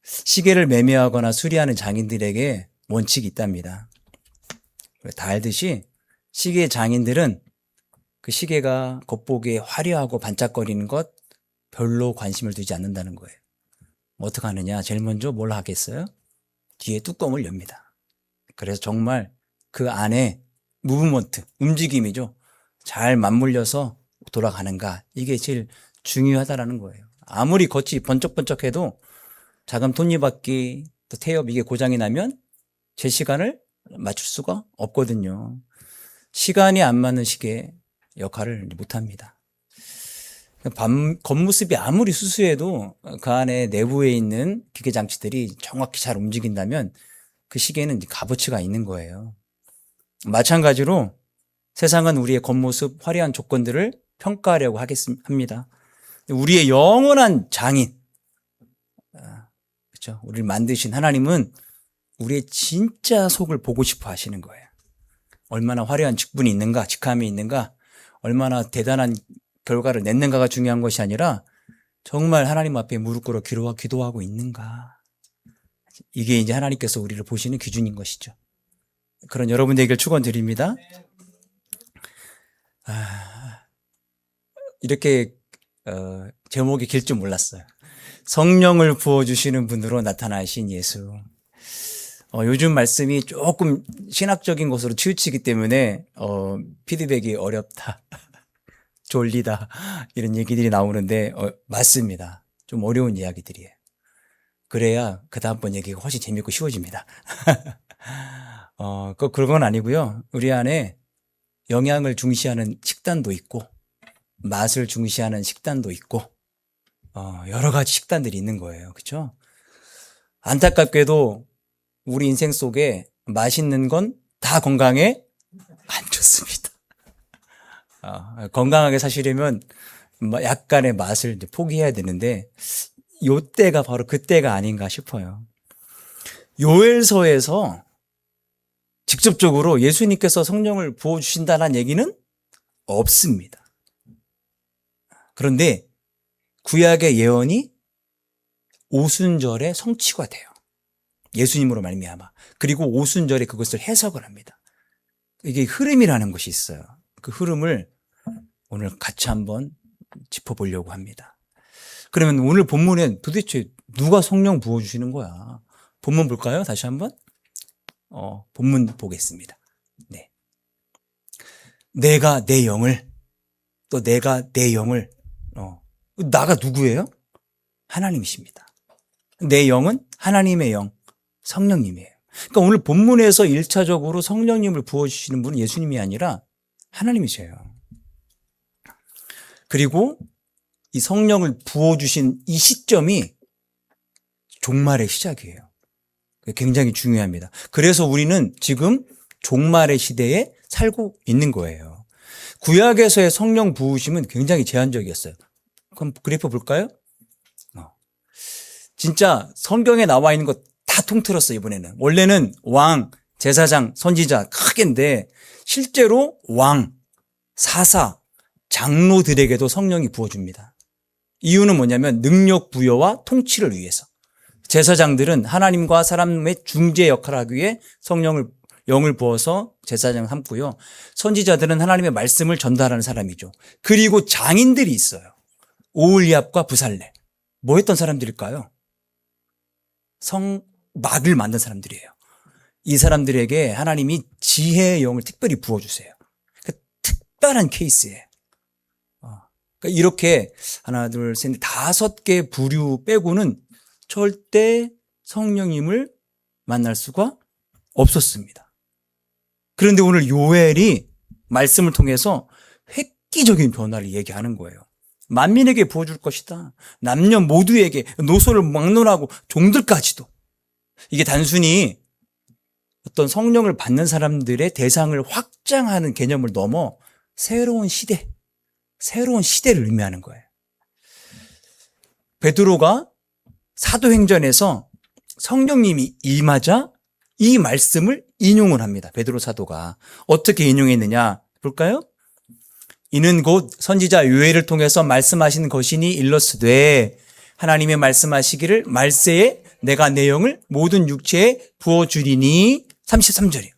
시계를 매매하거나 수리하는 장인들에게 원칙이 있답니다. 다 알듯이 시계 장인들은 그 시계가 겉보기에 화려하고 반짝거리는 것 별로 관심을 두지 않는다는 거예요. 어떻게 하느냐? 제일 먼저 뭘 하겠어요? 뒤에 뚜껑을 엽니다. 그래서 정말 그 안에 무브먼트, 움직임이죠. 잘 맞물려서 돌아가는가. 이게 제일 중요하다라는 거예요. 아무리 겉이 번쩍번쩍해도 자금 톱니바퀴, 또 태엽 이게 고장이 나면 제 시간을 맞출 수가 없거든요. 시간이 안 맞는 시계 역할을 못합니다. 겉모습이 아무리 수수해도 그 안에 내부에 있는 기계 장치들이 정확히 잘 움직인다면 그 시계는 값어치가 있는 거예요. 마찬가지로 세상은 우리의 겉모습, 화려한 조건들을 평가하려고 합니다. 우리의 영원한 장인, 그렇죠? 우리를 만드신 하나님은 우리의 진짜 속을 보고 싶어 하시는 거예요. 얼마나 화려한 직분이 있는가, 직함이 있는가, 얼마나 대단한 결과를 냈는가가 중요한 것이 아니라 정말 하나님 앞에 무릎 꿇어 기도하고 있는가. 이게 이제 하나님께서 우리를 보시는 기준인 것이죠. 그런 여러분 되기를 축원드립니다. 이렇게 제목이 길 줄 몰랐어요. 성령을 부어주시는 분으로 나타나신 예수. 요즘 말씀이 조금 신학적인 것으로 치우치기 때문에 피드백이 어렵다, 졸리다 이런 얘기들이 나오는데 맞습니다. 좀 어려운 이야기들이에요. 그래야 그 다음번 얘기가 훨씬 재밌고 쉬워집니다. 그런 건 아니고요. 우리 안에 영양을 중시하는 식단도 있고 맛을 중시하는 식단도 있고 여러 가지 식단들이 있는 거예요. 그렇죠? 안타깝게도 우리 인생 속에 맛있는 건 다 건강에 안 좋습니다. 건강하게 사시려면 약간의 맛을 이제 포기해야 되는데 요때가 바로 그때가 아닌가 싶어요. 요엘서에서 직접적으로 예수님께서 성령을 부어주신다는 얘기는 없습니다. 그런데 구약의 예언이 오순절에 성취가 돼요. 예수님으로 말미암아. 그리고 오순절에 그것을 해석을 합니다. 이게 흐름이라는 것이 있어요. 그 흐름을 오늘 같이 한번 짚어보려고 합니다. 그러면 오늘 본문엔 도대체 누가 성령 부어주시는 거야? 본문 볼까요? 다시 한번. 본문 보겠습니다. 네. 내가 내 영을, 또 내가 내 영을, 나가 누구예요? 하나님이십니다. 내 영은 하나님의 영, 성령님이에요. 그러니까 오늘 본문에서 1차적으로 성령님을 부어주시는 분은 예수님이 아니라 하나님이세요. 그리고 이 성령을 부어주신 이 시점이 종말의 시작이에요. 굉장히 중요합니다. 그래서 우리는 지금 종말의 시대에 살고 있는 거예요. 구약에서의 성령 부으심은 굉장히 제한적이었어요. 그럼 그래프 볼까요? 진짜 성경에 나와 있는 것 다 통틀었어요, 이번에는. 원래는 왕, 제사장, 선지자 크게인데 실제로 왕, 사사, 장로들에게도 성령이 부어줍니다. 이유는 뭐냐면 능력 부여와 통치를 위해서. 제사장들은 하나님과 사람의 중재 역할을 하기 위해 영을 부어서 제사장을 삼고요. 선지자들은 하나님의 말씀을 전달하는 사람이죠. 그리고 장인들이 있어요. 오홀리압과 부살레. 뭐 했던 사람들일까요? 성막을 만든 사람들이에요. 이 사람들에게 하나님이 지혜의 영을 특별히 부어주세요. 그러니까 특별한 케이스예요. 그러니까 이렇게 하나, 둘, 셋, 넷, 5개 부류 빼고는 절대 성령님을 만날 수가 없었습니다. 그런데 오늘 요엘이 말씀을 통해서 획기적인 변화를 얘기하는 거예요. 만민에게 부어줄 것이다. 남녀 모두에게, 노소를 막론하고 종들까지도. 이게 단순히 어떤 성령을 받는 사람들의 대상을 확장하는 개념을 넘어 새로운 시대를 의미하는 거예요. 베드로가 사도행전에서 성령님이 임하자 이 말씀을 인용을 합니다. 베드로 사도가. 어떻게 인용했느냐 볼까요? 이는 곧 선지자 요엘을 통해서 말씀하신 것이니 일러스되 하나님의 말씀하시기를 말세에 내가 내 영을 모든 육체에 부어주리니 33절이에요.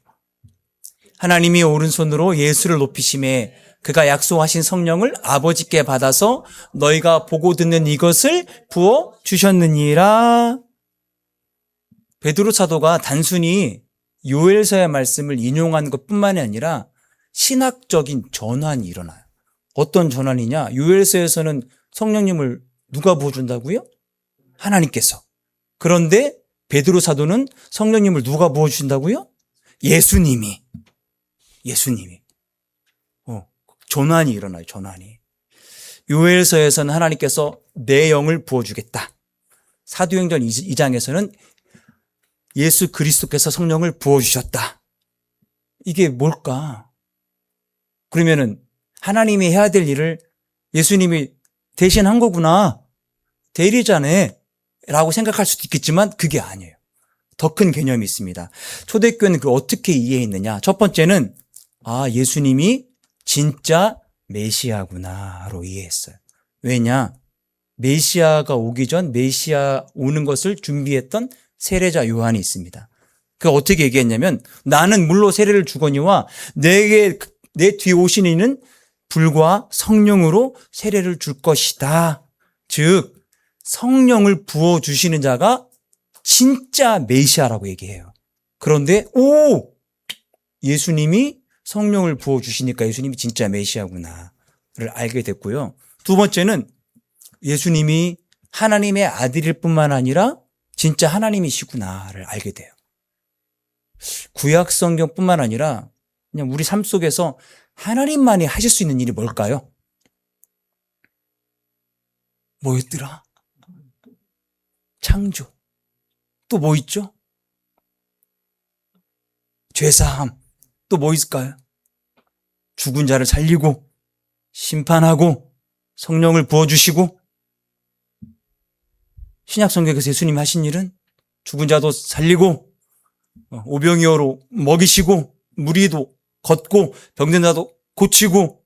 하나님이 오른손으로 예수를 높이심에 그가 약속하신 성령을 아버지께 받아서 너희가 보고 듣는 이것을 부어주셨느니라. 베드로 사도가 단순히 요엘서의 말씀을 인용한 것뿐만이 아니라 신학적인 전환이 일어나요. 어떤 전환이냐? 요엘서에서는 성령님을 누가 부어준다고요? 하나님께서. 그런데 베드로 사도는 성령님을 누가 부어주신다고요? 예수님이. 전환이 일어나요. 전환이. 요엘서에서는 하나님께서 내 영을 부어주겠다. 사도행전 2장에서는 예수 그리스도께서 성령을 부어주셨다. 이게 뭘까? 그러면은 하나님이 해야 될 일을 예수님이 대신 한 거구나. 대리자네. 라고 생각할 수도 있겠지만 그게 아니에요. 더 큰 개념이 있습니다. 초대교회는 그걸 어떻게 이해했느냐. 첫 번째는 예수님이 진짜 메시아구나로 이해했어요. 왜냐? 메시아가 오기 전 메시아 오는 것을 준비했던 세례자 요한이 있습니다. 그 어떻게 얘기했냐면 나는 물로 세례를 주거니와 내 뒤에 오신 이는 불과 성령으로 세례를 줄 것이다. 즉 성령을 부어주시는 자가 진짜 메시아라고 얘기해요. 그런데 예수님이 성령을 부어주시니까 예수님이 진짜 메시아구나를 알게 됐고요. 두 번째는 예수님이 하나님의 아들일 뿐만 아니라 진짜 하나님이시구나를 알게 돼요. 구약 성경뿐만 아니라 그냥 우리 삶 속에서 하나님만이 하실 수 있는 일이 뭘까요? 뭐였더라? 창조. 또 뭐 있죠? 죄사함. 또 뭐 있을까요? 죽은 자를 살리고 심판하고 성령을 부어주시고. 신약 성경에서 예수님이 하신 일은 죽은 자도 살리고 오병이어로 먹이시고 무리도 걷고 병든 자도 고치고.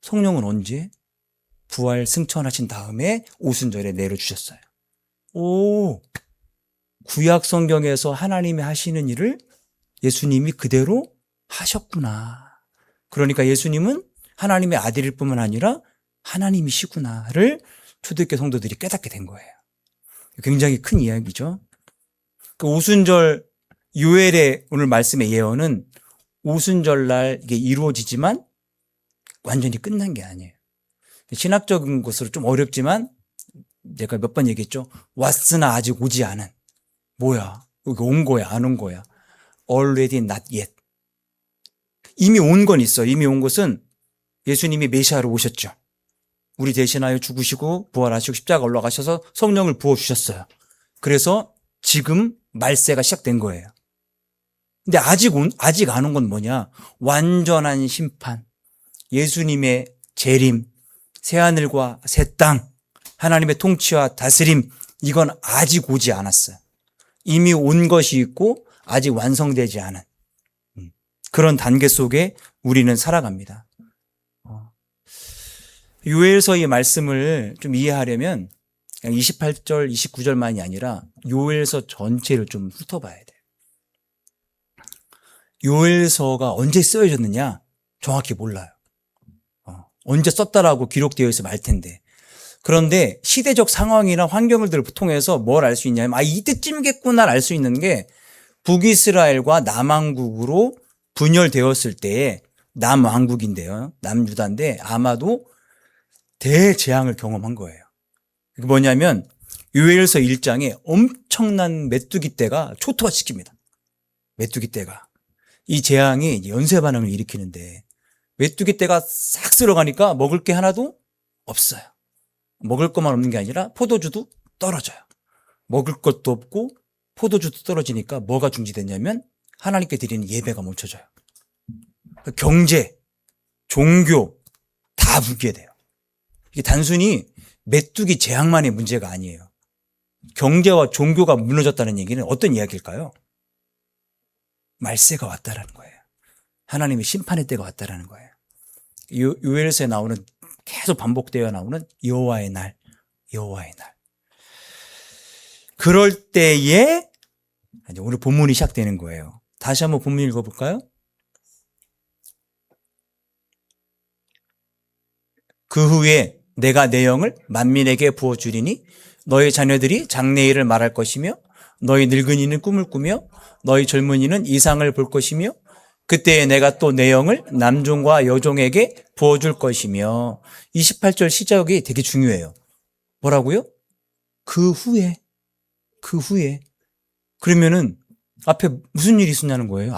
성령은 언제? 부활 승천하신 다음에 오순절에 내려주셨어요. 구약 성경에서 하나님이 하시는 일을 예수님이 그대로 하셨구나. 그러니까 예수님은 하나님의 아들일 뿐만 아니라 하나님이시구나를 초대교회 성도들이 깨닫게 된 거예요. 굉장히 큰 이야기죠. 그 오순절 요엘의 오늘 말씀의 예언은 오순절날 이게 이루어지지만 완전히 끝난 게 아니에요. 신학적인 것으로 좀 어렵지만 제가 몇 번 얘기했죠. 왔으나 아직 오지 않은. 뭐야? 여기 온 거야? 안 온 거야? Already not yet. 이미 온 건 있어. 이미 온 것은 예수님이 메시아로 오셨죠. 우리 대신하여 죽으시고 부활하시고 십자가 올라가셔서 성령을 부어주셨어요. 그래서 지금 말세가 시작된 거예요. 근데 아직 안 온 건 뭐냐? 완전한 심판, 예수님의 재림, 새하늘과 새 땅, 하나님의 통치와 다스림, 이건 아직 오지 않았어요. 이미 온 것이 있고 아직 완성되지 않은 그런 단계 속에 우리는 살아갑니다. 요엘서의 말씀을 좀 이해하려면 그냥 28절, 29절만이 아니라 요엘서 전체를 좀 훑어봐야 돼요. 요엘서가 언제 쓰여졌느냐? 정확히 몰라요. 언제 썼다라고 기록되어 있어 말 텐데. 그런데 시대적 상황이나 환경을 통해서 뭘 알 수 있냐면 이때쯤이겠구나 알 수 있는 게 북이스라엘과 남왕국으로 분열되었을 때에 남왕국인데요. 남유다인데 아마도 대재앙을 경험한 거예요. 그게 뭐냐면 요엘서 1장에 엄청난 메뚜기 떼가 초토화시킵니다. 메뚜기 떼가. 이 재앙이 연쇄 반응을 일으키는데 메뚜기 떼가 싹 쓸어가니까 먹을 게 하나도 없어요. 먹을 것만 없는 게 아니라 포도주도 떨어져요. 먹을 것도 없고 포도주도 떨어지니까 뭐가 중지됐냐면 하나님께 드리는 예배가 멈춰져요. 경제, 종교 다 붕괴돼요. 이게 단순히 메뚜기 재앙만의 문제가 아니에요. 경제와 종교가 무너졌다는 얘기는 어떤 이야기일까요? 말세가 왔다라는 거예요. 하나님의 심판의 때가 왔다라는 거예요. 요엘서에 나오는 계속 반복되어 나오는 여호와의 날, 여호와의 날. 그럴 때에 이제 오늘 본문이 시작되는 거예요. 다시 한번 본문 읽어볼까요? 그 후에 내가 내 영을 만민에게 부어주리니 너희 자녀들이 장래일을 말할 것이며 너희 늙은이는 꿈을 꾸며 너희 젊은이는 이상을 볼 것이며 그때에 내가 또 내 영을 남종과 여종에게 부어줄 것이며 28절 시작이 되게 중요해요. 뭐라고요? 그 후에 그러면은 앞에 무슨 일이 있었냐는 거예요.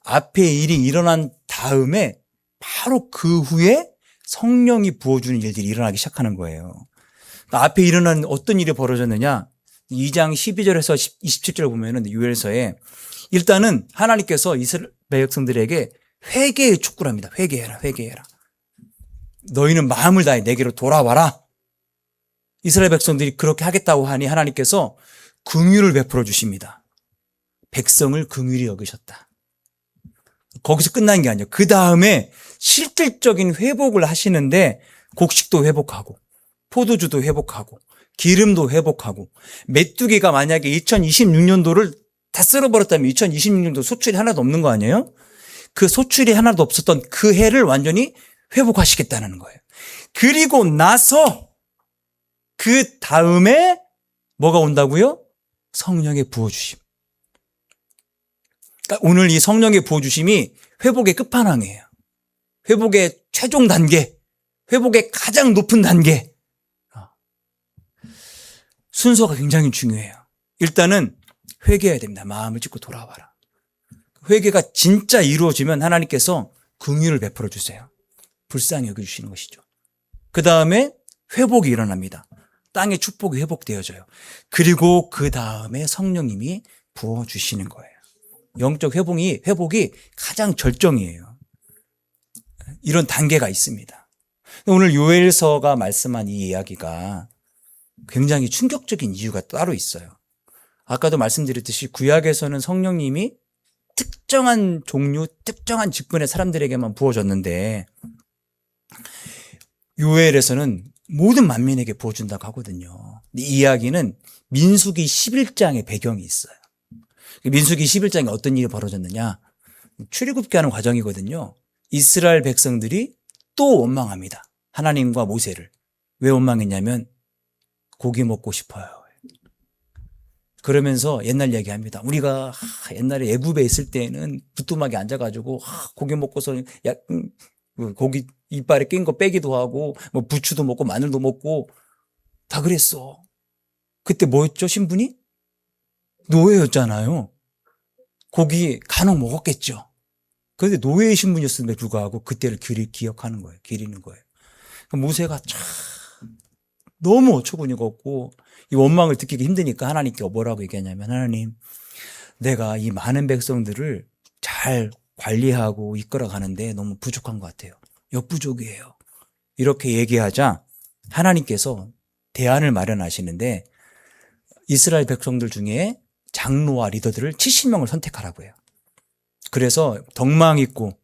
앞에 일이 일어난 다음에 바로 그 후에 성령이 부어주는 일들이 일어나기 시작하는 거예요. 그러니까 앞에 일어난 어떤 일이 벌어졌느냐? 2장 12절에서 27절 보면은 요엘서에 일단은 하나님께서 이스라엘 백성들에게 회개의 촉구를 합니다. 회개해라. 너희는 마음을 다해 내게로 돌아와라. 이스라엘 백성들이 그렇게 하겠다고 하니 하나님께서 긍휼을 베풀어 주십니다. 백성을 긍휼히 여기셨다. 거기서 끝난 게 아니에요. 그 다음에 실질적인 회복을 하시는데 곡식도 회복하고 포도주도 회복하고 기름도 회복하고 메뚜기가 만약에 2026년도를 다 쓸어버렸다면 2026년도 소출이 하나도 없는 거 아니에요? 그 소출이 하나도 없었던 그 해를 완전히 회복하시겠다는 거예요. 그리고 나서 그 다음에 뭐가 온다고요? 성령의 부어주심. 그러니까 오늘 이 성령의 부어주심이 회복의 끝판왕이에요. 회복의 최종 단계, 회복의 가장 높은 단계. 순서가 굉장히 중요해요. 일단은 회개해야 됩니다. 마음을 찢고 돌아와라. 회개가 진짜 이루어지면 하나님께서 긍휼을 베풀어 주세요. 불쌍히 여겨주시는 것이죠. 그 다음에 회복이 일어납니다. 땅의 축복이 회복되어져요. 그리고 그 다음에 성령님이 부어주시는 거예요. 영적 회복이 가장 절정이에요. 이런 단계가 있습니다. 오늘 요엘서가 말씀한 이 이야기가 굉장히 충격적인 이유가 따로 있어요. 아까도 말씀드렸듯이 구약에서는 성령님이 특정한 종류, 특정한 직분의 사람들에게만 부어졌는데 요엘에서는 모든 만민에게 부어준다고 하거든요. 이 이야기는 민수기 11장의 배경이 있어요. 민수기 11장에 어떤 일이 벌어졌느냐? 출애굽기하는 과정이거든요. 이스라엘 백성들이 또 원망합니다. 하나님과 모세를. 왜 원망했냐면 고기 먹고 싶어요. 그러면서 옛날 얘기합니다. 우리가 옛날에 애굽에 있을 때는 부뚜막에 앉아가지고 고기 먹고서 고기 이빨에 낀 거 빼기도 하고 뭐 부추도 먹고 마늘도 먹고 다 그랬어. 그때 뭐였죠? 신분이? 노예였잖아요. 고기 간혹 먹었겠죠. 그런데 노예의 신분이었음에도 불구하고 그때를 기억하는 거예요. 기리는 거예요. 모세가 참 너무 어처구니가 없고 이 원망을 듣기가 힘드니까 하나님께 뭐라고 얘기하냐면 하나님, 내가 이 많은 백성들을 잘 관리하고 이끌어 가는데 너무 부족한 것 같아요. 역부족이에요. 이렇게 얘기하자 하나님께서 대안을 마련하시는데 이스라엘 백성들 중에 장로와 리더들을 70명을 선택하라고 해요. 그래서 덕망 있고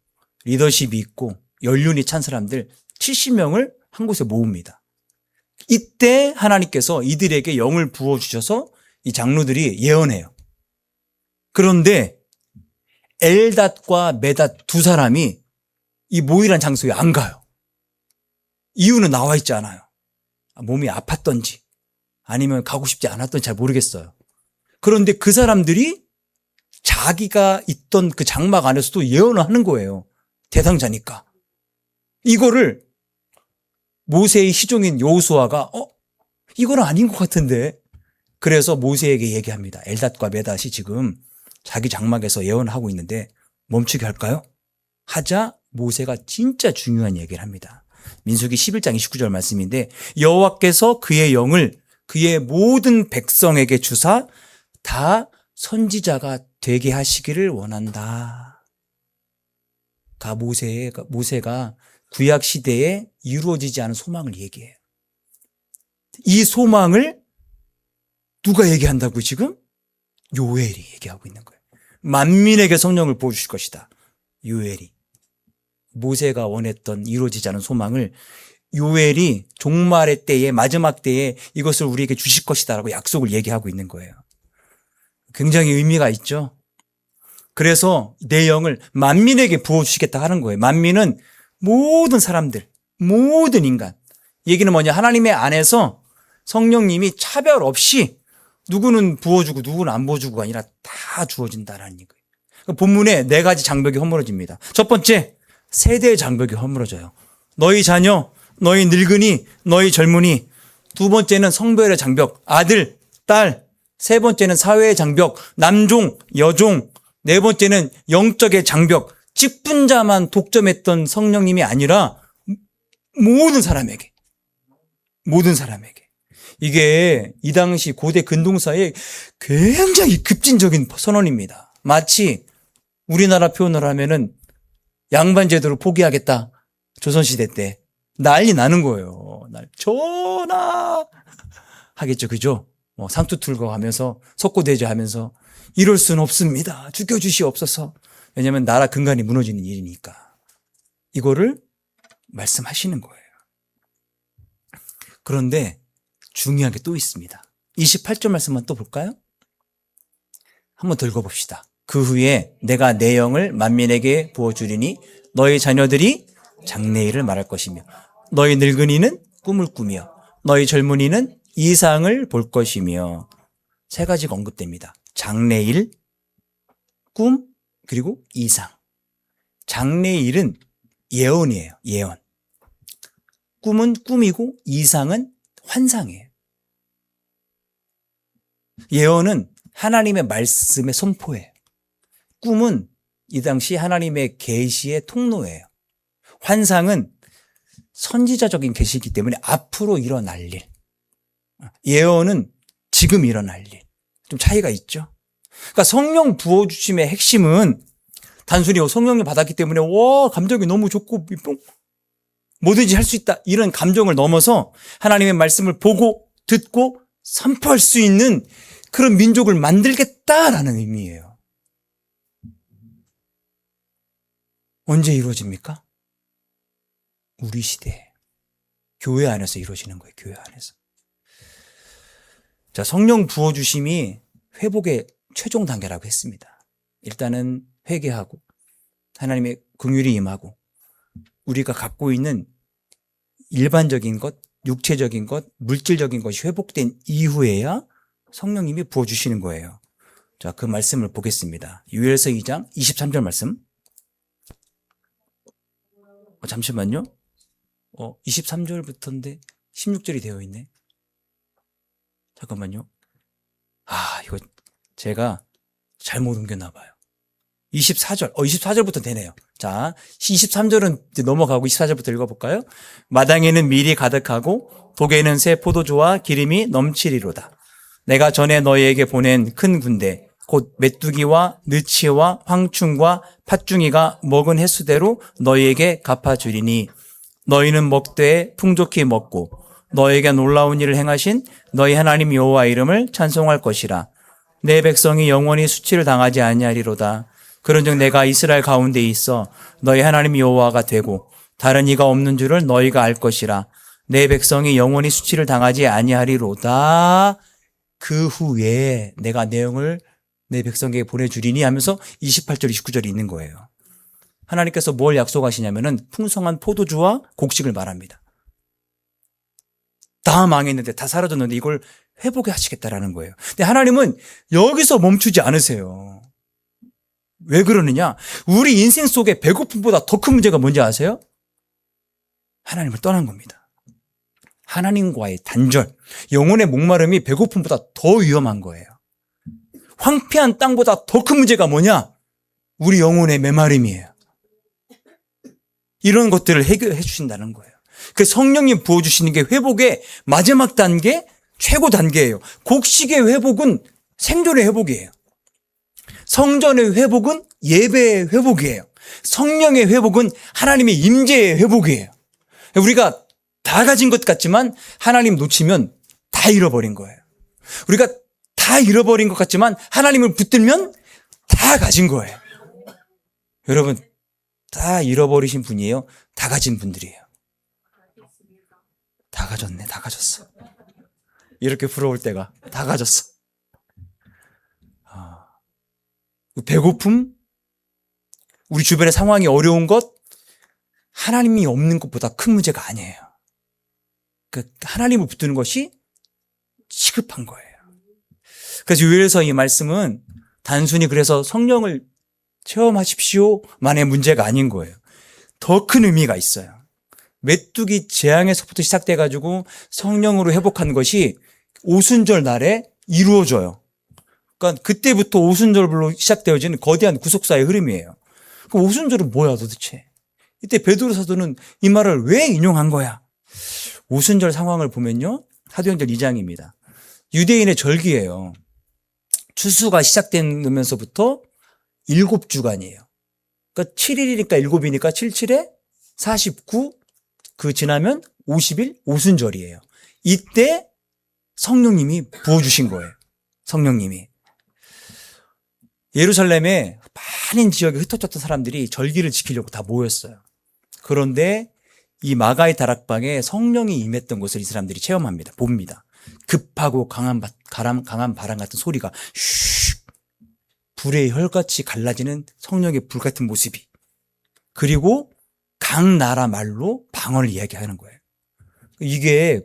리더십이 있고 연륜이 찬 사람들 70명을 한 곳에 모읍니다. 이때 하나님께서 이들에게 영을 부어주셔서 이 장로들이 예언해요. 그런데 엘닷과 메닷 두 사람이 이 모이란 장소에 안 가요. 이유는 나와 있지 않아요. 몸이 아팠던지 아니면 가고 싶지 않았던지 잘 모르겠어요. 그런데 그 사람들이 자기가 있던 그 장막 안에서도 예언을 하는 거예요. 대상자니까. 이거를 모세의 시종인 여호수아가 이건 아닌 것 같은데. 그래서 모세에게 얘기합니다. 엘닷과 메닷이 지금 자기 장막에서 예언하고 있는데 멈추게 할까요? 하자 모세가 진짜 중요한 얘기를 합니다. 민수기 11장 29절 말씀인데 여호와께서 그의 영을 그의 모든 백성에게 주사 다 선지자가 되게 하시기를 원한다. 모세가 구약 시대에 이루어지지 않은 소망을 얘기해요. 이 소망을 누가 얘기한다고 지금? 요엘이 얘기하고 있는 거예요. 만민에게 성령을 부어주실 것이다. 요엘이. 모세가 원했던 이루어지지 않은 소망을 요엘이 종말의 때에, 마지막 때에 이것을 우리에게 주실 것이다라고 약속을 얘기하고 있는 거예요. 굉장히 의미가 있죠. 그래서 내 영을 만민에게 부어주시겠다 하는 거예요. 만민은 모든 사람들, 모든 인간. 얘기는 뭐냐? 하나님의 안에서 성령님이 차별 없이 누구는 부어주고 누구는 안 부어주고가 아니라 다 주어진다라는 거예요. 본문에 4가지 장벽이 허물어집니다. 첫 번째, 세대의 장벽이 허물어져요. 너희 자녀, 너희 늙은이, 너희 젊은이. 두 번째는 성별의 장벽, 아들, 딸. 세 번째는 사회의 장벽, 남종, 여종. 네 번째는 영적의 장벽, 찌쁜 자만 독점했던 성령님이 아니라 모든 사람에게. 이게 이 당시 고대 근동사의 굉장히 급진적인 선언입니다. 마치 우리나라 표현을 하면은 양반제도를 포기하겠다. 조선시대 때 난리 나는 거예요. 전하 하겠죠. 그죠? 상투 틀고 하면서 석고대죄 하면서 이럴 수는 없습니다. 죽여주시옵소서. 왜냐하면 나라 근간이 무너지는 일이니까. 이거를 말씀하시는 거예요. 그런데 중요한 게 또 있습니다. 28절 말씀만 또 볼까요? 한번 더 읽어봅시다. 그 후에 내가 내 영을 만민에게 부어주리니 너희 자녀들이 장래일을 말할 것이며 너희 늙은이는 꿈을 꾸며 너희 젊은이는 이상을 볼 것이며 3가지가 언급됩니다. 장래일, 꿈, 그리고 이상. 장래일은 예언이에요. 예언. 꿈은 꿈이고 이상은 환상이에요. 예언은 하나님의 말씀의 선포예요. 꿈은 이 당시 하나님의 계시의 통로예요. 환상은 선지자적인 계시이기 때문에 앞으로 일어날 일. 예언은 지금 일어날 일. 좀 차이가 있죠. 그러니까 성령 부어주심의 핵심은 단순히 성령을 받았기 때문에 감정이 너무 좋고 뭐든지 할 수 있다 이런 감정을 넘어서 하나님의 말씀을 보고 듣고 선포할 수 있는 그런 민족을 만들겠다라는 의미예요. 언제 이루어집니까? 우리 시대에. 교회 안에서 이루어지는 거예요. 교회 안에서. 자, 성령 부어주심이 회복의 최종 단계라고 했습니다. 일단은 회개하고 하나님의 긍휼이 임하고 우리가 갖고 있는 일반적인 것, 육체적인 것, 물질적인 것이 회복된 이후에야 성령님이 부어주시는 거예요. 자, 그 말씀을 보겠습니다. 요엘서 2장 23절 말씀. 잠시만요. 23절부터인데 16절이 되어 있네. 잠깐만요. 이거 제가 잘못 옮겼나 봐요. 24절. 24절부터 되네요. 자, 23절은 이제 넘어가고 24절부터 읽어볼까요? 마당에는 밀이 가득하고 독에는 새 포도주와 기름이 넘치리로다. 내가 전에 너희에게 보낸 큰 군대 곧 메뚜기와 느치와 황충과 팥중이가 먹은 횟수대로 너희에게 갚아주리니 너희는 먹되 풍족히 먹고 너희에게 놀라운 일을 행하신 너희 하나님 여호와 이름을 찬송할 것이라. 내 백성이 영원히 수치를 당하지 아니하리로다. 그런즉 내가 이스라엘 가운데 있어 너희 하나님 여호와가 되고 다른 이가 없는 줄을 너희가 알 것이라. 내 백성이 영원히 수치를 당하지 아니하리로다. 그 후에 내가 내 영을 내 백성에게 보내주리니 하면서 28절 29절이 있는 거예요. 하나님께서 뭘 약속하시냐면은 풍성한 포도주와 곡식을 말합니다. 다 망했는데 다 사라졌는데 이걸 회복해 하시겠다라는 거예요. 근데 하나님은 여기서 멈추지 않으세요. 왜 그러느냐? 우리 인생 속에 배고픔보다 더 큰 문제가 뭔지 아세요? 하나님을 떠난 겁니다. 하나님과의 단절, 영혼의 목마름이 배고픔보다 더 위험한 거예요. 황폐한 땅보다 더 큰 문제가 뭐냐? 우리 영혼의 메마름이에요. 이런 것들을 해결해 주신다는 거예요. 그 성령님 부어주시는 게 회복의 마지막 단계, 최고 단계예요. 곡식의 회복은 생존의 회복이에요. 성전의 회복은 예배의 회복이에요. 성령의 회복은 하나님의 임재의 회복이에요. 우리가 다 가진 것 같지만 하나님 놓치면 다 잃어버린 거예요. 우리가 다 잃어버린 것 같지만 하나님을 붙들면 다 가진 거예요. 여러분, 다 잃어버리신 분이에요? 다 가진 분들이에요. 다 가졌네, 다 가졌어. 이렇게 부러울 때가 다 가졌어. 배고픔, 우리 주변의 상황이 어려운 것, 하나님이 없는 것보다 큰 문제가 아니에요. 하나님을 붙드는 것이 시급한 거예요. 그래서 요엘서 이 말씀은 단순히 그래서 성령을 체험하십시오만의 문제가 아닌 거예요. 더 큰 의미가 있어요. 메뚜기 재앙에서부터 시작돼가지고 성령으로 회복한 것이 오순절 날에 이루어져요. 그러니까 그때부터 오순절로 시작되어지는 거대한 구속사의 흐름이에요. 그 오순절은 뭐야 도대체? 이때 베드로 사도는 이 말을 왜 인용한 거야? 오순절 상황을 보면요. 사도행전 2장입니다. 유대인의 절기예요. 추수가 시작되면서부터 7주간이에요. 그러니까 7일이니까 7이니까 77에 49, 그 지나면 50일 오순절이에요. 이때 성령님이 부어주신 거예요. 성령님이. 예루살렘에 많은 지역에 흩어졌던 사람들이 절기를 지키려고 다 모였어요. 그런데 이 마가의 다락방에 성령이 임했던 것을 이 사람들이 체험합니다. 봅니다. 급하고 강한 바람 같은 소리가 슉 불의 혈같이 갈라지는 성령의 불 같은 모습이, 그리고 각 나라 말로 방언을 이야기하는 거예요. 이게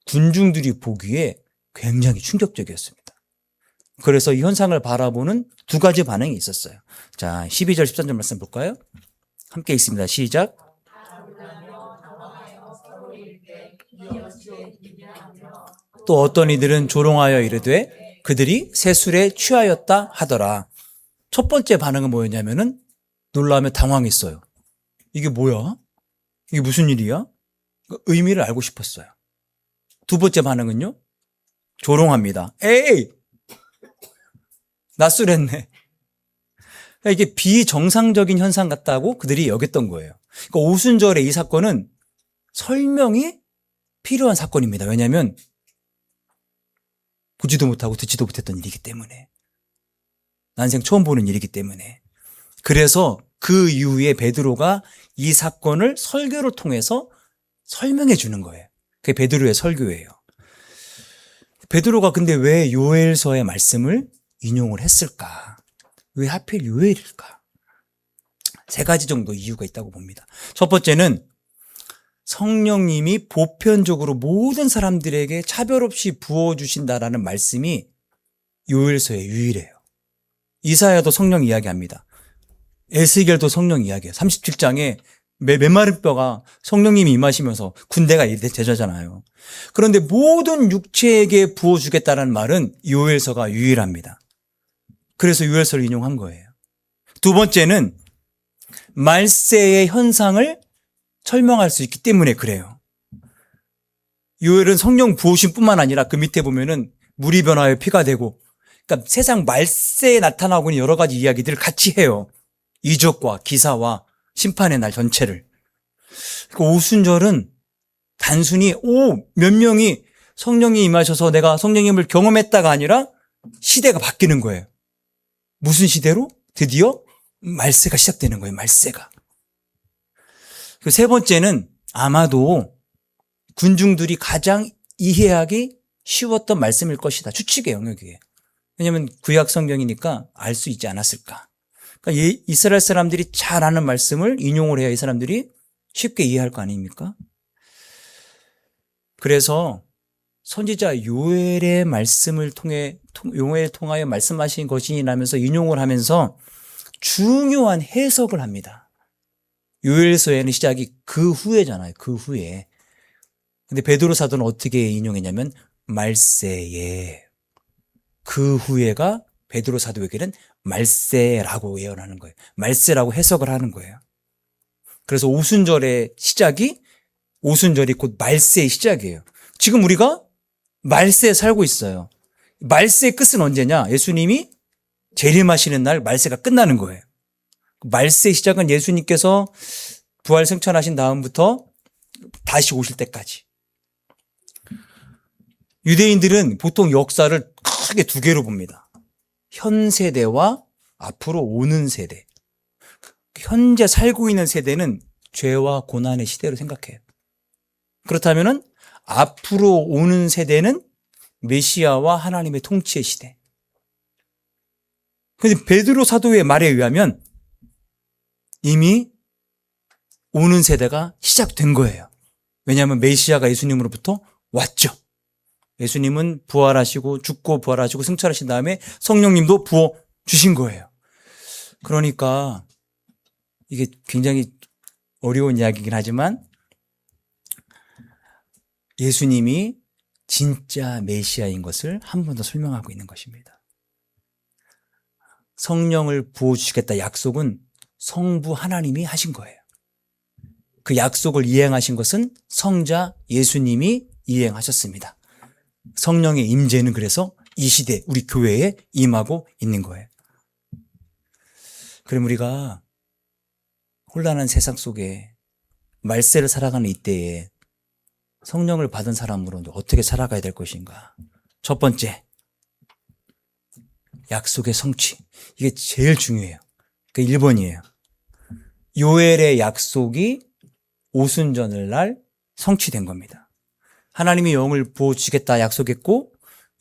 군중들이 보기에 굉장히 충격적이었습니다. 그래서 이 현상을 바라보는 두 가지 반응이 있었어요. 자, 12절 13절 말씀 볼까요? 함께 읽습니다. 시작. 또 어떤 이들은 조롱하여 이르되 그들이 새 술에 취하였다 하더라. 첫 번째 반응은 뭐였냐면은 놀라며 당황했어요. 이게 뭐야? 이게 무슨 일이야? 의미를 알고 싶었어요. 두 번째 반응은요? 조롱합니다. 에이! 낮술했네. 이게 비정상적인 현상 같다고 그들이 여겼던 거예요. 그러니까 오순절의 이 사건은 설명이 필요한 사건입니다. 왜냐하면 보지도 못하고 듣지도 못했던 일이기 때문에, 난생 처음 보는 일이기 때문에. 그래서 그 이후에 베드로가 이 사건을 설교를 통해서 설명해 주는 거예요. 그게 베드로의 설교예요. 베드로가 근데 왜 요엘서의 말씀을 인용을 했을까? 왜 하필 요엘일까? 세 가지 정도 이유가 있다고 봅니다. 첫 번째는 성령님이 보편적으로 모든 사람들에게 차별 없이 부어주신다라는 말씀이 요엘서의 유일해요. 이사야도 성령 이야기합니다. 에스겔도 성령 이야기해요. 37장에 메마른 뼈가 성령님이 임하시면서 군대가 되잖아요. 그런데 모든 육체에게 부어주겠다는 말은 요엘서가 유일합니다. 그래서 요엘서를 인용한 거예요. 두 번째는 말세의 현상을 설명할 수 있기 때문에 그래요. 요엘은 성령 부으심 뿐만 아니라 그 밑에 보면은 물이 변하여 피가 되고, 그러니까 세상 말세에 나타나고 있는 여러 가지 이야기들을 같이 해요. 이적과 기사와 심판의 날 전체를. 그러니까 오순절은 단순히 몇 명이 성령이 임하셔서 내가 성령님을 경험했다가 아니라 시대가 바뀌는 거예요. 무슨 시대로? 드디어 말세가 시작되는 거예요. 말세가. 그 세 번째는 아마도 군중들이 가장 이해하기 쉬웠던 말씀일 것이다. 추측의 영역이에요. 왜냐하면 구약 성경이니까 알 수 있지 않았을까. 그러니까 이스라엘 사람들이 잘 아는 말씀을 인용을 해야 이 사람들이 쉽게 이해할 거 아닙니까? 그래서 선지자 요엘의 말씀을 통하여 말씀하신 것이라면서 인용을 하면서 중요한 해석을 합니다. 요엘서에는 시작이 그 후에잖아요. 그 후에. 근데 베드로 사도는 어떻게 인용했냐면 말세에. 그 후에가 베드로 사도에게는 말세라고 예언하는 거예요. 말세라고 해석을 하는 거예요. 그래서 오순절의 시작이, 오순절이 곧 말세의 시작이에요. 지금 우리가 말세에 살고 있어요. 말세의 끝은 언제냐? 예수님이 재림하시는 날 말세가 끝나는 거예요. 말세의 시작은 예수님께서 부활 승천하신 다음부터 다시 오실 때까지. 유대인들은 보통 역사를 크게 두 개로 봅니다. 현 세대와 앞으로 오는 세대. 현재 살고 있는 세대는 죄와 고난의 시대로 생각해요. 그렇다면은 앞으로 오는 세대는 메시아와 하나님의 통치의 시대. 그런데 베드로 사도의 말에 의하면 이미 오는 세대가 시작된 거예요. 왜냐하면 메시아가 예수님으로부터 왔죠. 예수님은 부활하시고 죽고 부활하시고 승천하신 다음에 성령님도 부어 주신 거예요. 그러니까 이게 굉장히 어려운 이야기이긴 하지만 예수님이 진짜 메시아인 것을 한 번 더 설명하고 있는 것입니다. 성령을 부어주시겠다 약속은 성부 하나님이 하신 거예요. 그 약속을 이행하신 것은 성자 예수님이 이행하셨습니다. 성령의 임재는 그래서 이 시대 우리 교회에 임하고 있는 거예요. 그럼 우리가 혼란한 세상 속에 말세를 살아가는 이때에 성령을 받은 사람으로 어떻게 살아가야 될 것인가? 첫 번째, 약속의 성취. 이게 제일 중요해요. 그 1번이에요. 요엘의 약속이 오순절을 날 성취된 겁니다. 하나님이 영을 부어주시겠다 약속했고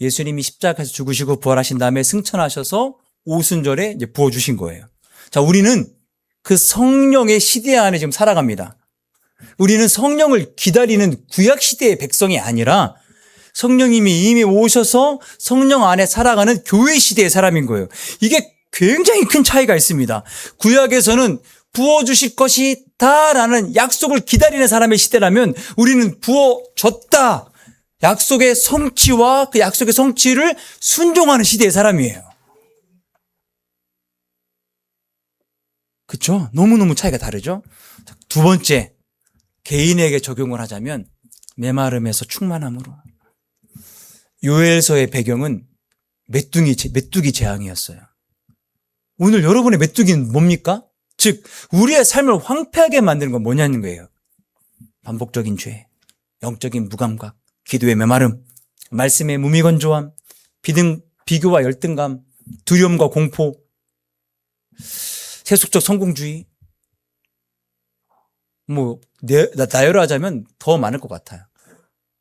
예수님이 십자가에서 죽으시고 부활하신 다음에 승천하셔서 오순절에 이제 부어주신 거예요. 자, 우리는 그 성령의 시대 안에 지금 살아갑니다. 우리는 성령을 기다리는 구약 시대의 백성이 아니라 성령님이 이미 오셔서 성령 안에 살아가는 교회 시대의 사람인 거예요. 이게 굉장히 큰 차이가 있습니다. 구약에서는 부어주실 것이다라는 약속을 기다리는 사람의 시대라면 우리는 부어졌다. 약속의 성취와 그 약속의 성취를 순종하는 시대의 사람이에요. 그렇죠? 너무너무 차이가 다르죠? 두 번째, 개인에게 적용을 하자면 메마름에서 충만함으로. 요엘서의 배경은 메뚜기 재앙이었어요. 오늘 여러분의 메뚜기는 뭡니까? 즉 우리의 삶을 황폐하게 만드는 건 뭐냐는 거예요. 반복적인 죄, 영적인 무감각, 기도의 메마름, 말씀의 무미건조함, 비교와 열등감, 두려움과 공포, 세속적 성공주의. 나열하자면 더 많을 것 같아요.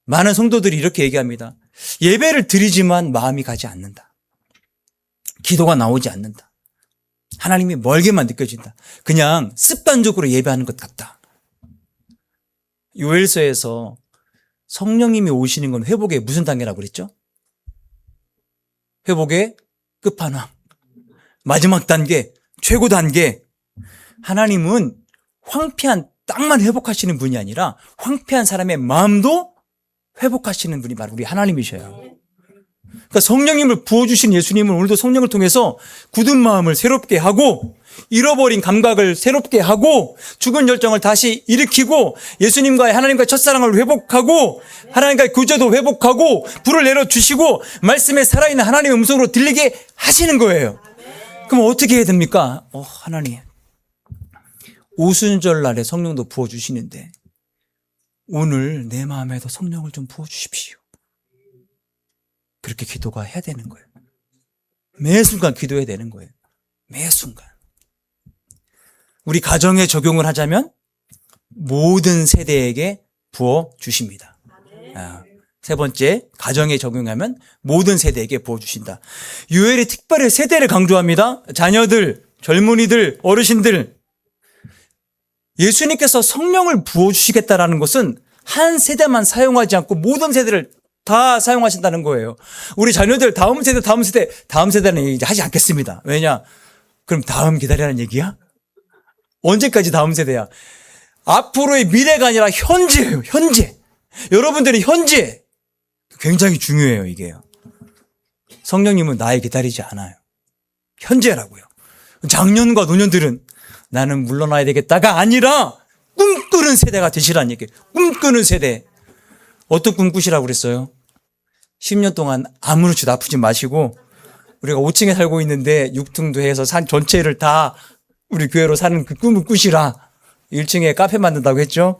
많은 성도들이 이렇게 얘기합니다. 예배를 드리지만 마음이 가지 않는다. 기도가 나오지 않는다. 하나님이 멀게만 느껴진다. 그냥 습관적으로 예배하는 것 같다. 요엘서에서 성령님이 오시는 건 회복의 무슨 단계라고 그랬죠? 회복의 끝판왕. 마지막 단계, 최고 단계. 하나님은 황폐한 땅만 회복하시는 분이 아니라 황폐한 사람의 마음도 회복하시는 분이 바로 우리 하나님이셔요. 그러니까 성령님을 부어주신 예수님은 오늘도 성령을 통해서 굳은 마음을 새롭게 하고 잃어버린 감각을 새롭게 하고 죽은 열정을 다시 일으키고 예수님과의 하나님과의 첫사랑을 회복하고 하나님과의 교제도 회복하고 불을 내려주시고 말씀에 살아있는 하나님의 음성으로 들리게 하시는 거예요. 그럼 어떻게 해야 됩니까? 하나님, 오순절 날에 성령도 부어주시는데 오늘 내 마음에도 성령을 좀 부어주십시오. 그렇게 기도가 해야 되는 거예요. 매 순간 기도해야 되는 거예요. 매 순간. 우리 가정에 적용을 하자면 모든 세대에게 부어주십니다. 세 번째, 가정에 적용하면 모든 세대에게 부어주신다. 요엘이 특별히 세대를 강조합니다. 자녀들, 젊은이들, 어르신들. 예수님께서 성령을 부어주시겠다라는 것은 한 세대만 사용하지 않고 모든 세대를 다 사용하신다는 거예요. 우리 자녀들 다음 세대는 이제 하지 않겠습니다. 왜냐? 그럼 다음 기다리라는 얘기야? 언제까지 다음 세대야? 앞으로의 미래가 아니라 현재예요. 현재. 여러분들은 현재. 굉장히 중요해요, 이게요. 성령님은 나에 기다리지 않아요. 현재라고요. 장년과 노년들은 나는 물러나야 되겠다가 아니라 꿈꾸는 세대가 되시라는 얘기예요. 꿈꾸는 세대. 어떤 꿈 꾸시라고 그랬어요? 10년 동안 아무렇지도 아프지 마시고 우리가 5층에 살고 있는데 6층도 해서 산 전체를 다 우리 교회로 사는 그 꿈을 꾸시라. 1층에 카페 만든다고 했죠?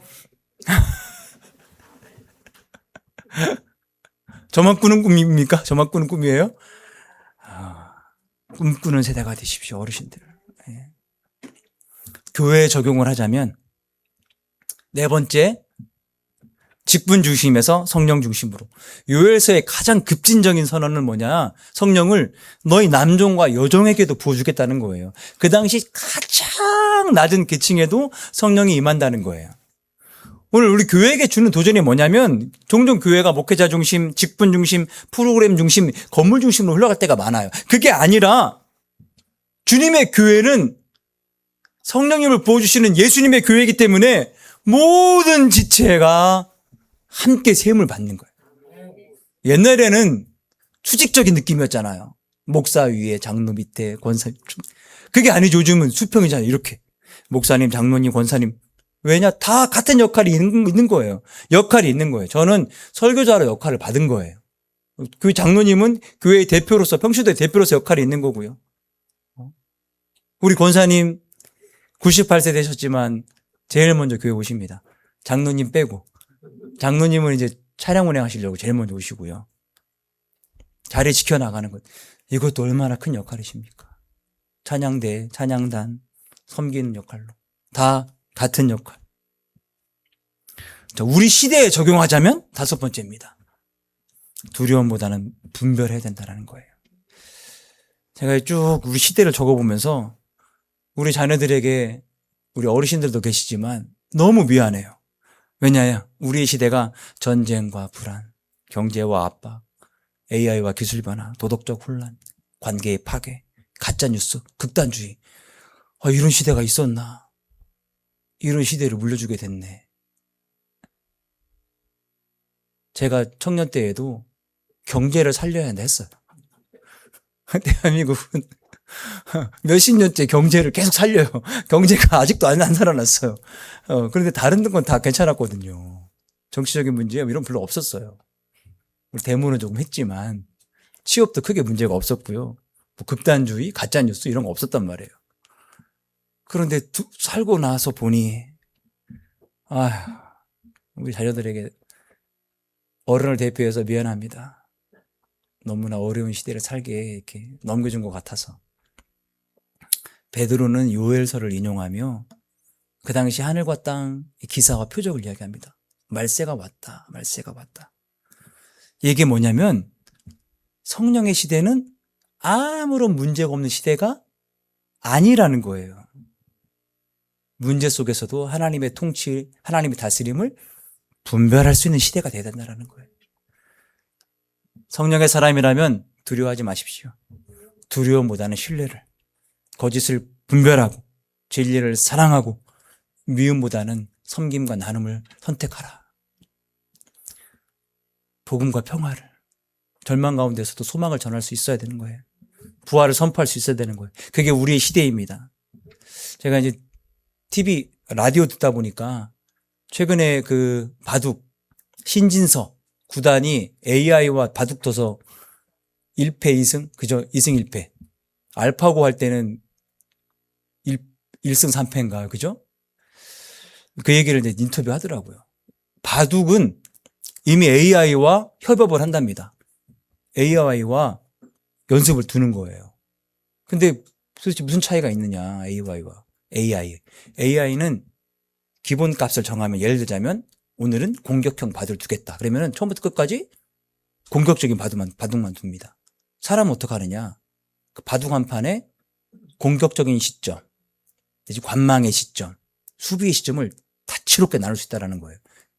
저만 꾸는 꿈입니까? 저만 꾸는 꿈이에요? 꿈꾸는 세대가 되십시오, 어르신들. 네. 교회에 적용을 하자면 네 번째, 직분 중심에서 성령 중심으로. 요엘서의 가장 급진적인 선언은 뭐냐? 성령을 너희 남종과 여종에게도 부어주겠다는 거예요. 그 당시 가장 낮은 계층에도 성령이 임한다는 거예요. 오늘 우리 교회에게 주는 도전이 뭐냐면 종종 교회가 목회자 중심, 직분 중심, 프로그램 중심, 건물 중심으로 흘러갈 때가 많아요. 그게 아니라 주님의 교회는 성령님을 부어주시는 예수님의 교회이기 때문에 모든 지체가 함께 세움을 받는 거예요. 옛날에는 수직적인 느낌이었잖아요. 목사 위에 장로 밑에 권사님. 그게 아니죠. 요즘은 수평이잖아요. 이렇게 목사님, 장로님, 권사님. 왜냐? 다 같은 역할이 있는 거예요. 역할이 있는 거예요. 저는 설교자로 역할을 받은 거예요. 그 장로님은 교회의 대표로서, 평신도의 대표로서 역할이 있는 거고요. 우리 권사님 98세 되셨지만 제일 먼저 교회 오십니다. 장로님 빼고. 장로님은 이제 차량 운행하시려고 제일 먼저 오시고요. 자리 지켜나가는 것. 이것도 얼마나 큰 역할이십니까? 찬양대, 찬양단, 섬기는 역할로. 다 같은 역할. 자, 우리 시대에 적용하자면 다섯 번째입니다. 두려움보다는 분별해야 된다는 거예요. 제가 쭉 우리 시대를 적어보면서 우리 자녀들에게 우리 어르신들도 계시지만 너무 미안해요. 왜냐하면 우리의 시대가 전쟁과 불안, 경제와 압박, AI와 기술 변화, 도덕적 혼란, 관계의 파괴, 가짜뉴스, 극단주의. 이런 시대가 있었나? 이런 시대를 물려주게 됐네. 제가 청년 때에도 경제를 살려야 한다 했어요. 대한민국은 몇십 년째 경제를 계속 살려요. 경제가 아직도 안 살아났어요. 그런데 다른 건 다 괜찮았거든요. 정치적인 문제 이런 별로 없었어요. 우리 대무는 조금 했지만 취업도 크게 문제가 없었고요. 뭐 극단주의, 가짜뉴스 이런 거 없었단 말이에요. 그런데 살고 나서 보니 우리 자녀들에게 어른을 대표해서 미안합니다. 너무나 어려운 시대를 살게 이렇게 넘겨준 것 같아서. 베드로는 요엘서를 인용하며 그 당시 하늘과 땅 기사와 표적을 이야기합니다. 말세가 왔다. 말세가 왔다. 이게 뭐냐면 성령의 시대는 아무런 문제가 없는 시대가 아니라는 거예요. 문제 속에서도 하나님의 통치, 하나님의 다스림을 분별할 수 있는 시대가 되어야 된다는 거예요. 성령의 사람이라면 두려워하지 마십시오. 두려움보다는 신뢰를, 거짓을 분별하고 진리를 사랑하고 미움보다는 섬김과 나눔을 선택하라. 복음과 평화를, 절망 가운데서도 소망을 전할 수 있어야 되는 거예요. 부활을 선포할 수 있어야 되는 거예요. 그게 우리의 시대입니다. 제가 이제 TV, 라디오 듣다 보니까 최근에 그 바둑, 신진서 구단이 AI와 바둑 둬서 1패 2승, 그죠? 2승 1패. 알파고 할 때는 1승 3패인가, 그죠? 그 얘기를 이제 인터뷰 하더라고요. 바둑은 이미 AI와 협업을 한답니다. AI와 연습을 두는 거예요. 근데 도대체 무슨 차이가 있느냐, AI와. AI는 기본 값을 정하면, 예를 들자면 오늘은 공격형 바둑을 두겠다. 그러면 처음부터 끝까지 공격적인 바둑만 둡니다. 사람은 어떻게 하느냐? 그 바둑 한 판에 공격적인 시점, 관망의 시점, 수비의 시점을 다채롭게 나눌 수 있다는 거예요.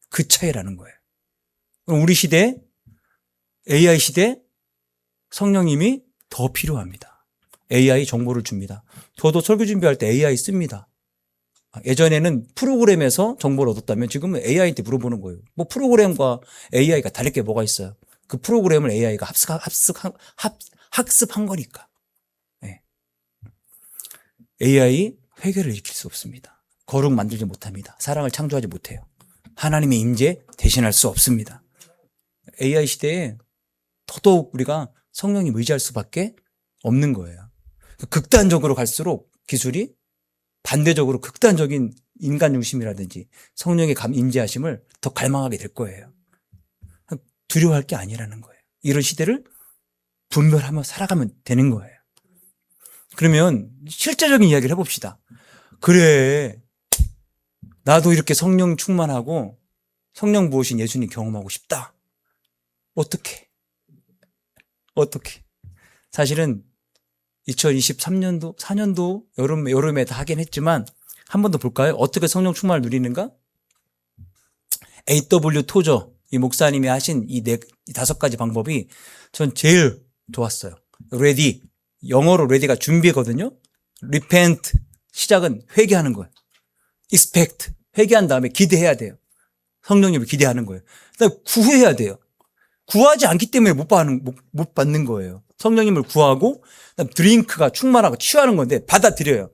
그 차이라는 거예요. 그럼 우리 시대, AI 시대, 성령님이 더 필요합니다. AI 정보를 줍니다. 저도 설교 준비할 때 AI 씁니다. 예전에는 프로그램에서 정보를 얻었다면 지금은 AI한테 물어보는 거예요. 뭐 프로그램과 AI가 다를 게 뭐가 있어요? 그 프로그램을 AI가 학습한 거니까. 네. AI 회개를 일으킬 수 없습니다. 거룩 만들지 못합니다. 사랑을 창조하지 못해요. 하나님의 임재 대신할 수 없습니다. AI 시대에 더더욱 우리가 성령님 의지할 수밖에 없는 거예요. 극단적으로 갈수록 기술이 반대적으로 극단적인 인간 중심이라든지 성령의 임재하심을 더 갈망하게 될 거예요. 두려워할 게 아니라는 거예요. 이런 시대를 분별하며 살아가면 되는 거예요. 그러면 실제적인 이야기를 해봅시다. 그래, 나도 이렇게 성령 충만하고 성령 부으신 예수님 경험하고 싶다. 어떻게? 사실은 2023년도, 4년도 여름에 다 하긴 했지만 한 번 더 볼까요? 어떻게 성령 충만을 누리는가? A.W. 토저, 이 목사님이 하신 이 5가지 방법이 전 제일 좋았어요. ready, 영어로 ready가 준비거든요. repent, 시작은 회개하는 거예요. expect, 회개한 다음에 기대해야 돼요. 성령님을 기대하는 거예요. 그다음에 구해야 돼요. 구하지 않기 때문에 못 받는 거예요. 성령님을 구하고, 그다음 드링크가 충만하고 취하는 건데 받아들여요.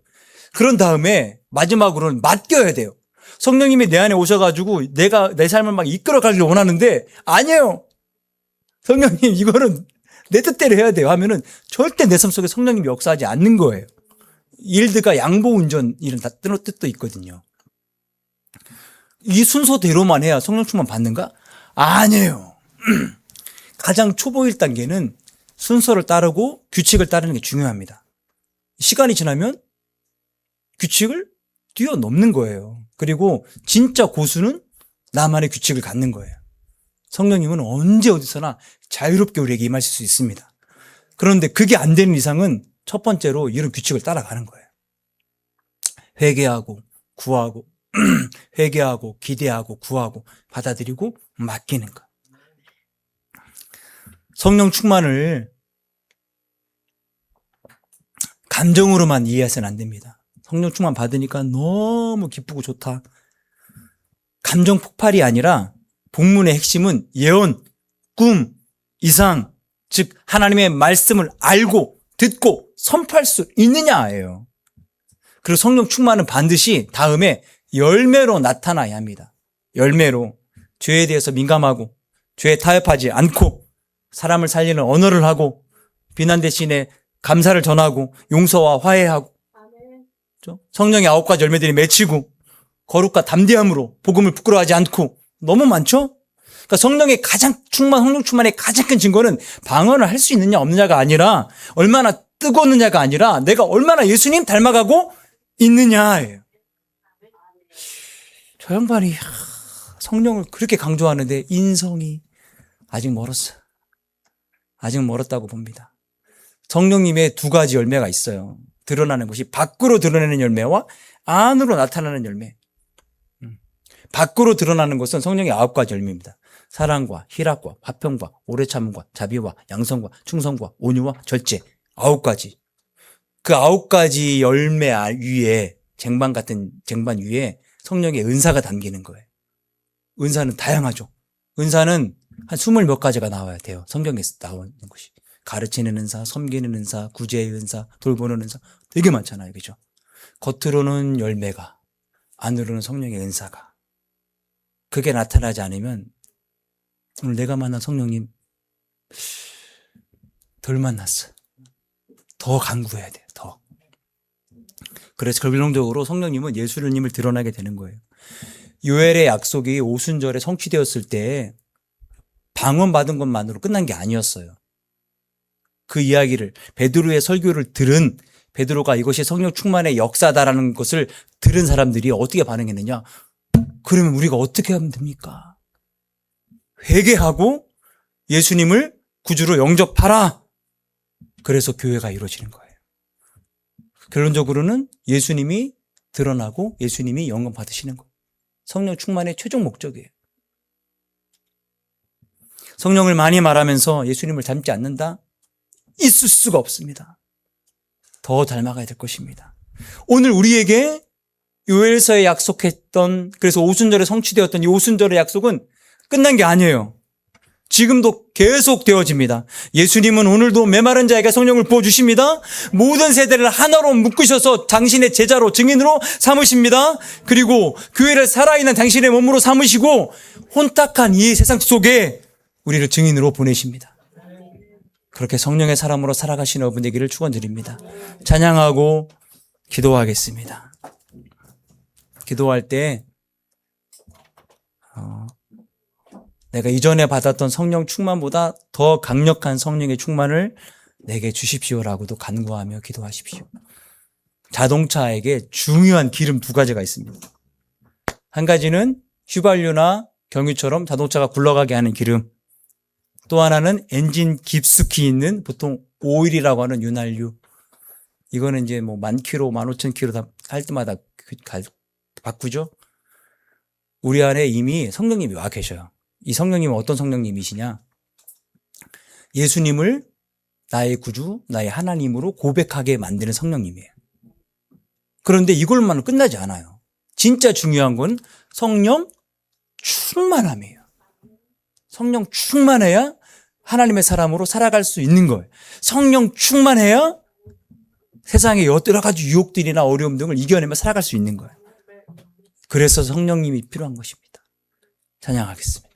그런 다음에 마지막으로는 맡겨야 돼요. 성령님이 내 안에 오셔가지고 내가 내 삶을 막 이끌어가길 원하는데 아니에요. 성령님 이거는 내 뜻대로 해야 돼요 하면은 절대 내 삶 속에 성령님이 역사하지 않는 거예요. 일드가 양보운전 이런 뜻도 있거든요. 이 순서대로만 해야 성령 충만 받는가? 아니에요. 가장 초보 1단계는 순서를 따르고 규칙을 따르는 게 중요합니다. 시간이 지나면 규칙을 뛰어넘는 거예요. 그리고 진짜 고수는 나만의 규칙을 갖는 거예요. 성령님은 언제 어디서나 자유롭게 우리에게 임하실 수 있습니다. 그런데 그게 안 되는 이상은 첫 번째로 이런 규칙을 따라가는 거예요. 회개하고 구하고 회개하고 기대하고 구하고 받아들이고 맡기는 것. 성령 충만을 감정으로만 이해해서는 안 됩니다. 성령 충만 받으니까 너무 기쁘고 좋다. 감정 폭발이 아니라 본문의 핵심은 예언, 꿈, 이상, 즉 하나님의 말씀을 알고 듣고 선포할 수 있느냐예요. 그리고 성령 충만은 반드시 다음에 열매로 나타나야 합니다. 열매로 죄에 대해서 민감하고 죄에 타협하지 않고 사람을 살리는 언어를 하고 비난 대신에 감사를 전하고 용서와 화해하고 성령의 9가지 열매들이 맺히고 거룩과 담대함으로 복음을 부끄러워하지 않고 너무 많죠? 그러니까 성령의 성령 충만의 가장 큰 증거는 방언을 할 수 있느냐 없느냐가 아니라 얼마나 뜨겁느냐가 아니라 내가 얼마나 예수님 닮아가고 있느냐예요. 저 양반이 성령을 그렇게 강조하는데 인성이 아직 멀었어요. 아직 멀었다고 봅니다. 성령님의 2가지 열매가 있어요. 드러나는 것이 밖으로 드러내는 열매와 안으로 나타나는 열매. 밖으로 드러나는 것은 성령의 9가지 열매입니다. 사랑과 희락과 화평과 오래 참음과 자비와 양성과 충성과 온유와 절제. 9가지. 그 9가지 열매 위에 쟁반 위에 성령의 은사가 담기는 거예요. 은사는 다양하죠. 은사는 한 20몇 가지가 나와야 돼요. 성경에서 나오는 것이. 가르치는 은사, 섬기는 은사, 구제의 은사, 돌보는 은사 되게 많잖아요. 그죠? 겉으로는 열매가, 안으로는 성령의 은사가. 그게 나타나지 않으면 오늘 내가 만난 성령님 덜 만났어. 더 간구해야 돼요. 더. 그래서 결론적으로 성령님은 예수님을 드러나게 되는 거예요. 요엘의 약속이 오순절에 성취되었을 때 방언 받은 것만으로 끝난 게 아니었어요. 그 이야기를 베드로의 설교를 들은 베드로가 이것이 성령 충만의 역사다라는 것을 들은 사람들이 어떻게 반응했느냐? 그러면 우리가 어떻게 하면 됩니까? 회개하고 예수님을 구주로 영접하라. 그래서 교회가 이루어지는 거예요. 결론적으로는 예수님이 드러나고 예수님이 영광 받으시는 거예요. 성령 충만의 최종 목적이에요. 성령을 많이 말하면서 예수님을 닮지 않는다? 있을 수가 없습니다. 더 닮아가야 될 것입니다. 오늘 우리에게 요엘서에 약속했던, 그래서 오순절에 성취되었던 이 오순절의 약속은 끝난 게 아니에요. 지금도 계속 되어집니다. 예수님은 오늘도 메마른 자에게 성령을 부어주십니다. 모든 세대를 하나로 묶으셔서 당신의 제자로 증인으로 삼으십니다. 그리고 교회를 살아있는 당신의 몸으로 삼으시고 혼탁한 이 세상 속에 우리를 증인으로 보내십니다. 그렇게 성령의 사람으로 살아가시는 여러분 되기를 축원드립니다. 찬양하고 기도하겠습니다. 기도할 때 내가 이전에 받았던 성령 충만보다 더 강력한 성령의 충만을 내게 주십시오라고도 간구하며 기도하십시오. 자동차에게 중요한 기름 2가지가 있습니다. 한 가지는 휘발유나 경유처럼 자동차가 굴러가게 하는 기름. 또 하나는 엔진 깊숙이 있는 보통 오일이라고 하는 윤활유. 이거는 이제 뭐 10,000km, 15,000km 다 할 때마다 바꾸죠. 우리 안에 이미 성령님이 와 계셔요. 이 성령님은 어떤 성령님이시냐? 예수님을 나의 구주, 나의 하나님으로 고백하게 만드는 성령님이에요. 그런데 이걸로만 끝나지 않아요. 진짜 중요한 건 성령 충만함이에요. 성령 충만해야 하나님의 사람으로 살아갈 수 있는 거예요. 성령 충만해야 세상의 여러 가지 유혹들이나 어려움 등을 이겨내며 살아갈 수 있는 거예요. 그래서 성령님이 필요한 것입니다. 찬양하겠습니다.